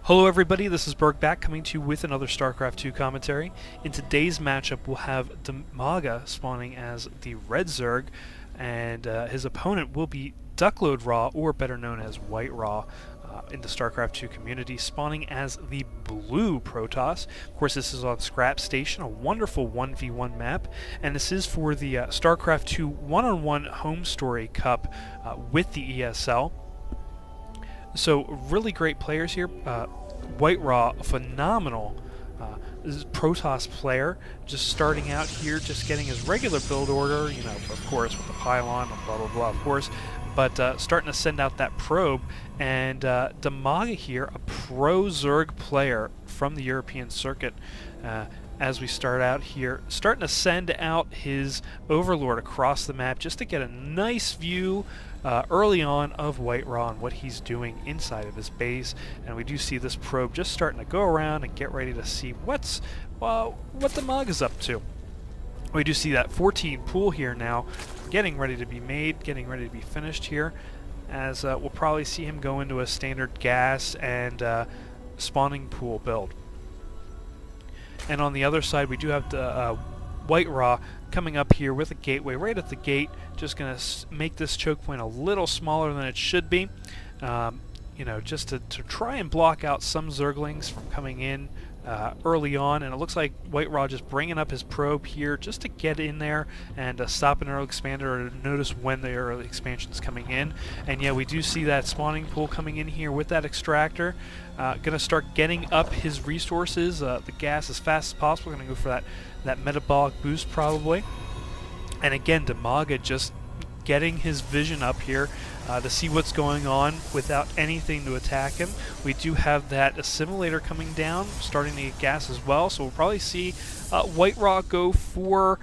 Hello everybody, this is Berg back coming to you with another Starcraft 2 commentary. In today's matchup we'll have Dimaga spawning as the Red Zerg, and his opponent will be WhiteRa, or better known as WhiteRa, in the Starcraft 2 community, spawning as the Blue Protoss. Of course, this is on Scrap Station, a wonderful 1v1 map, and this is for the Starcraft 2 one-on-one Home Story Cup with the ESL. So really great players here. WhiteRa, a phenomenal Protoss player, just starting out here, just getting his regular build order, you know, of course, with the pylon and blah blah blah, of course, but starting to send out that probe. And Dimaga here, a pro Zerg player from the European circuit, as we start out here, starting to send out his Overlord across the map just to get a nice view early on of WhiteRa and what he's doing inside of his base. And we do see this probe just starting to go around and get ready to see what Dimaga's up to. We do see that 14 pool here now getting ready to be made, getting ready to be finished here, as we'll probably see him go into a standard gas and spawning pool build. And on the other side we do have the WhiteRa coming up here with a gateway right at the gate, just going to make this choke point a little smaller than it should be, you know, just to try and block out some Zerglings from coming in early on. And it looks like WhiteRa just bringing up his probe here just to get in there and stop an early expander, or notice when the early expansion is coming in. And yeah, we do see that spawning pool coming in here with that extractor. Gonna start getting up his resources, the gas, as fast as possible. Gonna go for that metabolic boost probably. And again, Dimaga just getting his vision up here to see what's going on without anything to attack him. We do have that assimilator coming down, starting to get gas as well, so we'll probably see WhiteRa go for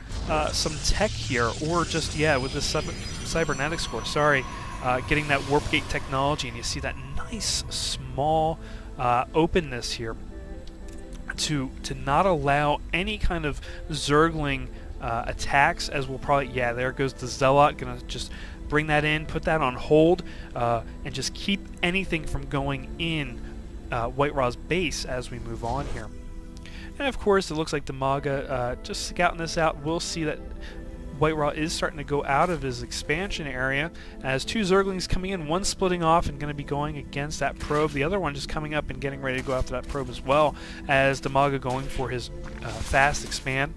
some tech here, or just, yeah, with the cybernetics core, sorry, getting that warp gate technology. And you see that nice small openness here to not allow any kind of Zergling attacks, as we'll probably, yeah, there goes the Zealot, gonna just bring that in, put that on hold, and just keep anything from going in WhiteRa's base as we move on here. And of course, it looks like Dimaga just scouting this out. We'll see that WhiteRa is starting to go out of his expansion area, as two Zerglings coming in, one splitting off and going to be going against that probe, the other one just coming up and getting ready to go after that probe as well, as Dimaga going for his fast expand.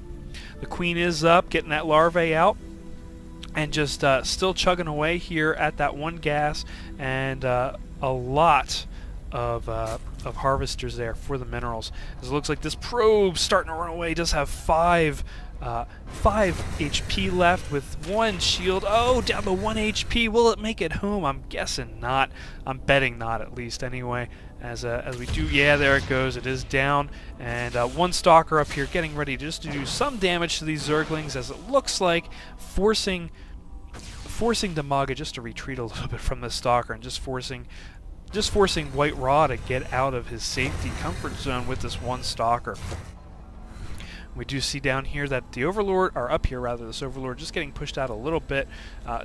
The Queen is up, getting that larvae out, and just still chugging away here at that one gas, and a lot of harvesters there for the minerals. As it looks like this probe starting to run away. Does have 5 HP left with 1 shield. Oh, down to 1 HP. Will it make it home? I'm guessing not. I'm betting not, at least anyway. As we do, yeah, there it goes. It is down, and 1 stalker up here getting ready just to do some damage to these Zerglings, as it looks like forcing Dimaga just to retreat a little bit from the stalker, and just forcing WhiteRa to get out of his safety comfort zone with this 1 stalker. We do see down here that the Overlord, or up here rather, this Overlord just getting pushed out a little bit,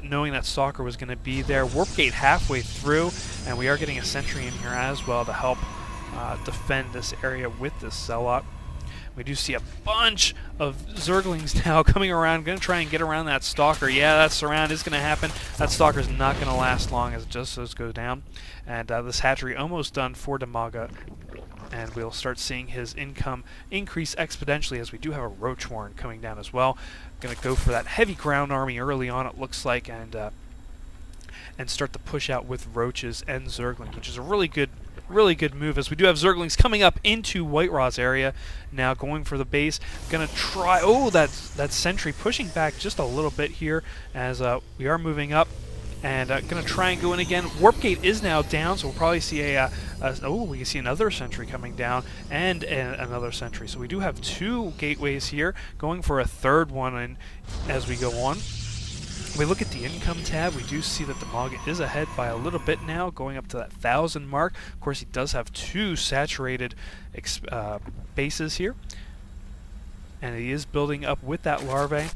knowing that Stalker was going to be there. Warp Gate halfway through, and we are getting a Sentry in here as well to help defend this area with this Zealot. We do see a bunch of Zerglings now coming around, going to try and get around that Stalker. Yeah, that surround is going to happen. That Stalker's not going to last long as it just goes down. And this hatchery almost done for Dimaga, and we'll start seeing his income increase exponentially, as we do have a Roach Warren coming down as well. Going to go for that heavy ground army early on, it looks like, and start to push out with Roaches and Zerglings, which is a really good move, as we do have Zerglings coming up into WhiteRa's area now, going for the base. Gonna try, oh, that Sentry pushing back just a little bit here, as we are moving up, and gonna try and go in again. Warp Gate is now down, so we'll probably see oh, we can see another Sentry coming down, and another Sentry. So we do have 2 gateways here, going for a 3rd one in as we go on. We look at the income tab, we do see that Dimaga is ahead by a little bit now, going up to that 1,000 mark. Of course, he does have 2 saturated bases here, and he is building up with that larvae.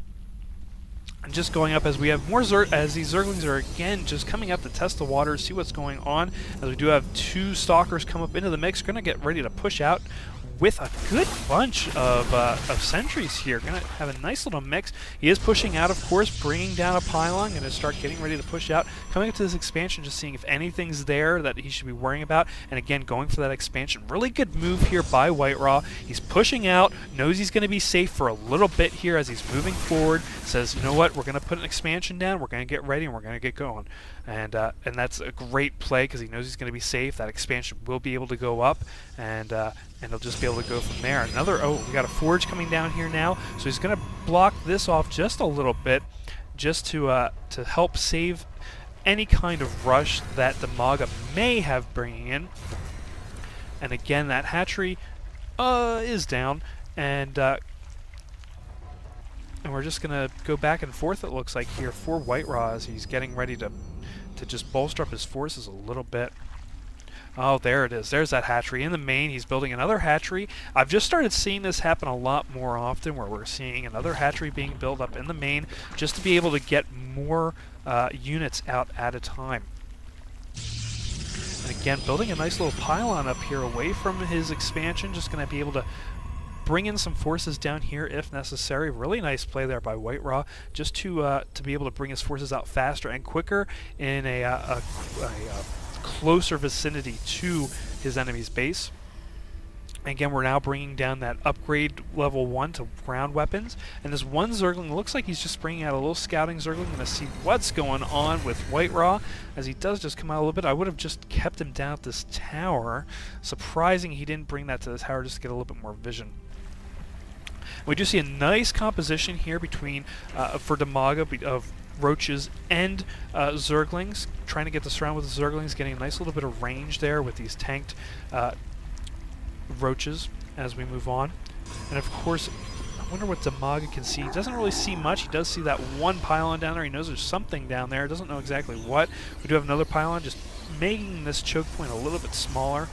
And just going up as we have more as these Zerglings are again just coming up to test the waters, see what's going on. As we do have 2 Stalkers come up into the mix, going to get ready to push out with a good bunch of sentries here. Going to have a nice little mix. He is pushing out, of course, bringing down a pylon. Going to start getting ready to push out. Coming up to this expansion, just seeing if anything's there that he should be worrying about. And again, going for that expansion. Really good move here by WhiteRa. He's pushing out, knows he's going to be safe for a little bit here as he's moving forward. Says, you know what, we're going to put an expansion down. We're going to get ready and we're going to get going. And that's a great play because he knows he's going to be safe. That expansion will be able to go up, and he'll just be able to go from there. We got a forge coming down here now, so he's going to block this off just a little bit, just to help save any kind of rush that Dimaga may have bringing in. And again, that hatchery is down, and we're just going to go back and forth, it looks like, here for WhiteRa as he's getting ready to just bolster up his forces a little bit. Oh, there it is. There's that hatchery. In the main, he's building another hatchery. I've just started seeing this happen a lot more often, where we're seeing another hatchery being built up in the main just to be able to get more units out at a time. And again, building a nice little pylon up here away from his expansion, just going to be able to bring in some forces down here if necessary. Really nice play there by WhiteRa, just to be able to bring his forces out faster and quicker in a closer vicinity to his enemy's base. Again, we're now bringing down that upgrade level 1 to ground weapons, and this one Zergling looks like he's just bringing out a little scouting Zergling. Going to see what's going on with WhiteRa as he does just come out a little bit. I would have just kept him down at this tower. Surprising he didn't bring that to the tower just to get a little bit more vision. We do see a nice composition here between for Dimaga of roaches and Zerglings, trying to get the surround with the Zerglings, getting a nice little bit of range there with these tanked roaches as we move on. And of course, I wonder what Dimaga can see. He doesn't really see much. He does see that one pylon down there. He knows there's something down there. Doesn't know exactly what. We do have another pylon, just making this choke point a little bit smaller.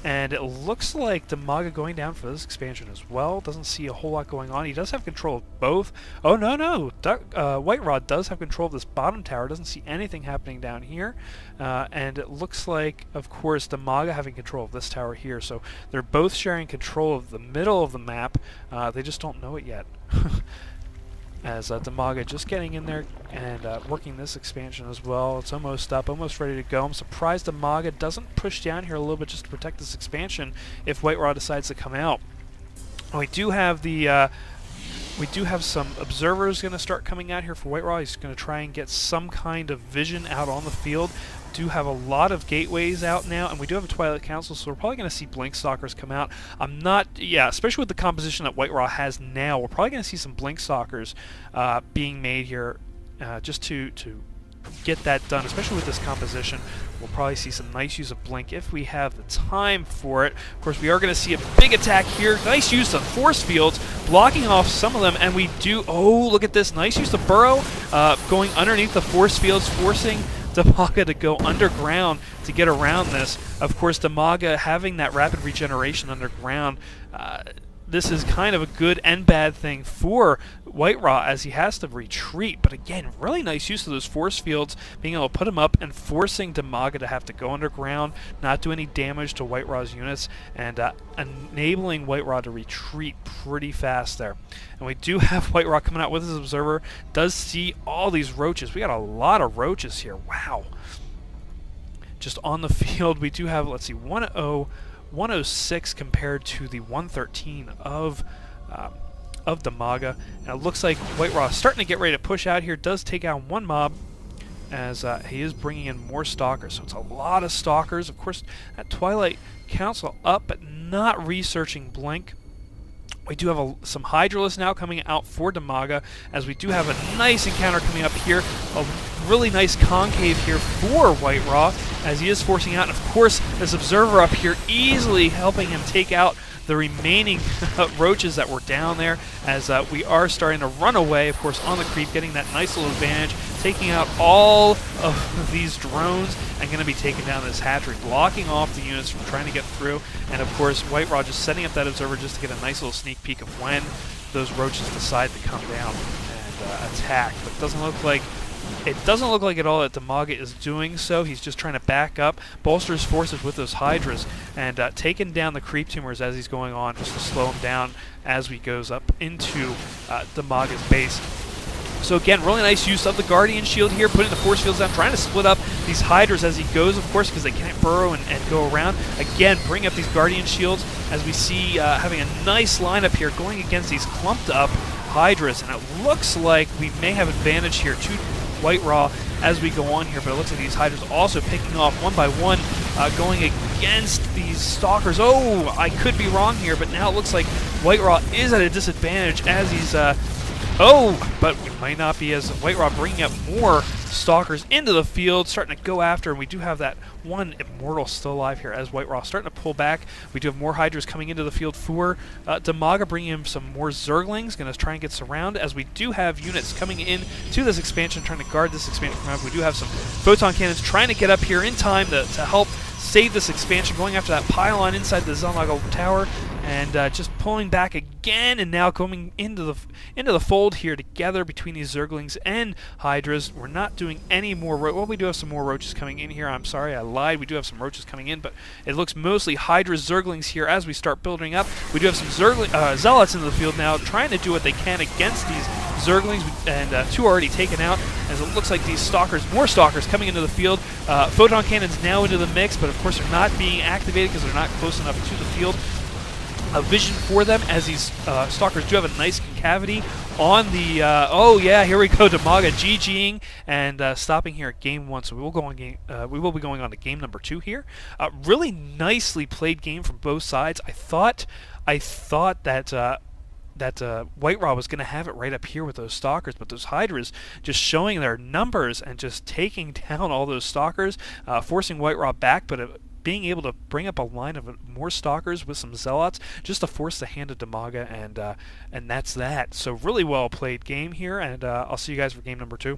And it looks like Dimaga going down for this expansion as well. Doesn't see a whole lot going on. He does have control of both. Oh, no. WhiteRa does have control of this bottom tower. Doesn't see anything happening down here. And it looks like, of course, Dimaga having control of this tower here. So they're both sharing control of the middle of the map. They just don't know it yet. As Dimaga just getting in there and working this expansion as well. It's almost up, almost ready to go. I'm surprised Dimaga doesn't push down here a little bit just to protect this expansion if WhiteRa decides to come out. We do have some observers going to start coming out here for WhiteRa. He's going to try and get some kind of vision out on the field. Do have a lot of gateways out now, and we do have a Twilight Council, so we're probably going to see Blink Stalkers come out. Especially with the composition that WhiteRa has now, we're probably going to see some Blink Stalkers being made here just to get that done, especially with this composition. We'll probably see some nice use of Blink if we have the time for it. Of course, we are going to see a big attack here. Nice use of force fields, blocking off some of them, and we do... Oh, look at this. Nice use of Burrow, going underneath the force fields, forcing Dimaga to go underground to get around this. Of course, Dimaga having that rapid regeneration underground, this is kind of a good and bad thing for WhiteRa as he has to retreat. But again, really nice use of those force fields, being able to put him up and forcing Dimaga to have to go underground, not do any damage to WhiteRa's units, and enabling WhiteRa to retreat pretty fast there. And we do have WhiteRa coming out with his observer, does see all these roaches. We got a lot of roaches here. Wow. Just on the field, we do have, let's see, 106 compared to the 113 of Dimaga. And it looks like WhiteRa is starting to get ready to push out here. Does take out one mob as he is bringing in more Stalkers. So it's a lot of Stalkers. Of course, that Twilight Council up, but not researching Blink. We do have some Hydralisks now coming out for Dimaga, as we do have a nice encounter coming up here. A really nice concave here for WhiteRa, as he is forcing out. And of course, this Observer up here easily helping him take out the remaining roaches that were down there, as we are starting to run away, of course, on the creep, getting that nice little advantage, taking out all of these drones, and going to be taking down this hatchery, blocking off the units from trying to get through. And of course, WhiteRa just setting up that observer just to get a nice little sneak peek of when those roaches decide to come down. And attack, but it doesn't look like at all that Dimaga is doing so. He's just trying to back up, bolster his forces with those Hydras, and taking down the creep tumors as he's going on, just to slow him down as he goes up into Dimaga's base. So again, really nice use of the Guardian Shield here, putting the force fields down, trying to split up these Hydras as he goes, of course, because they can't burrow and go around. Again, bring up these Guardian Shields as we see having a nice lineup here going against these clumped up Hydras, and it looks like we may have advantage here to WhiteRa as we go on here, but it looks like these Hydras also picking off one by one, going against these Stalkers. Oh, I could be wrong here, but now it looks like WhiteRa is at a disadvantage as he's but we might not be, as WhiteRa bringing up more Stalkers into the field, starting to go after, and we do have that one Immortal still alive here as WhiteRa starting to pull back. We do have more Hydras coming into the field for Dimaga, bringing in some more Zerglings, going to try and get surrounded, as we do have units coming in to this expansion, trying to guard this expansion from out. We do have some Photon Cannons trying to get up here in time to help save this expansion, going after that pylon inside the Dimaga tower, and just pulling back again, and now coming into the fold here together between these Zerglings and Hydras. We're not doing any more well, we do have some more Roaches coming in here. I'm sorry, I lied. We do have some Roaches coming in, but it looks mostly Hydras, Zerglings here as we start building up. We do have some Zealots into the field now, trying to do what they can against these Zerglings, and 2 already taken out, as it looks like these Stalkers, more Stalkers coming into the field. Photon Cannons now into the mix, but of course they're not being activated because they're not close enough to the field. A vision for them, as these Stalkers do have a nice concavity on the oh yeah, here we go, Dimaga GGing and stopping here at game 1. So we will go on we will be going on to game number 2 here. Really nicely played game from both sides. I thought that WhiteRa was going to have it right up here with those Stalkers, but those Hydras just showing their numbers and just taking down all those Stalkers, forcing WhiteRa back, but being able to bring up a line of more Stalkers with some Zealots just to force the hand of Dimaga, and that's that. So really well played game here, and I'll see you guys for game number 2.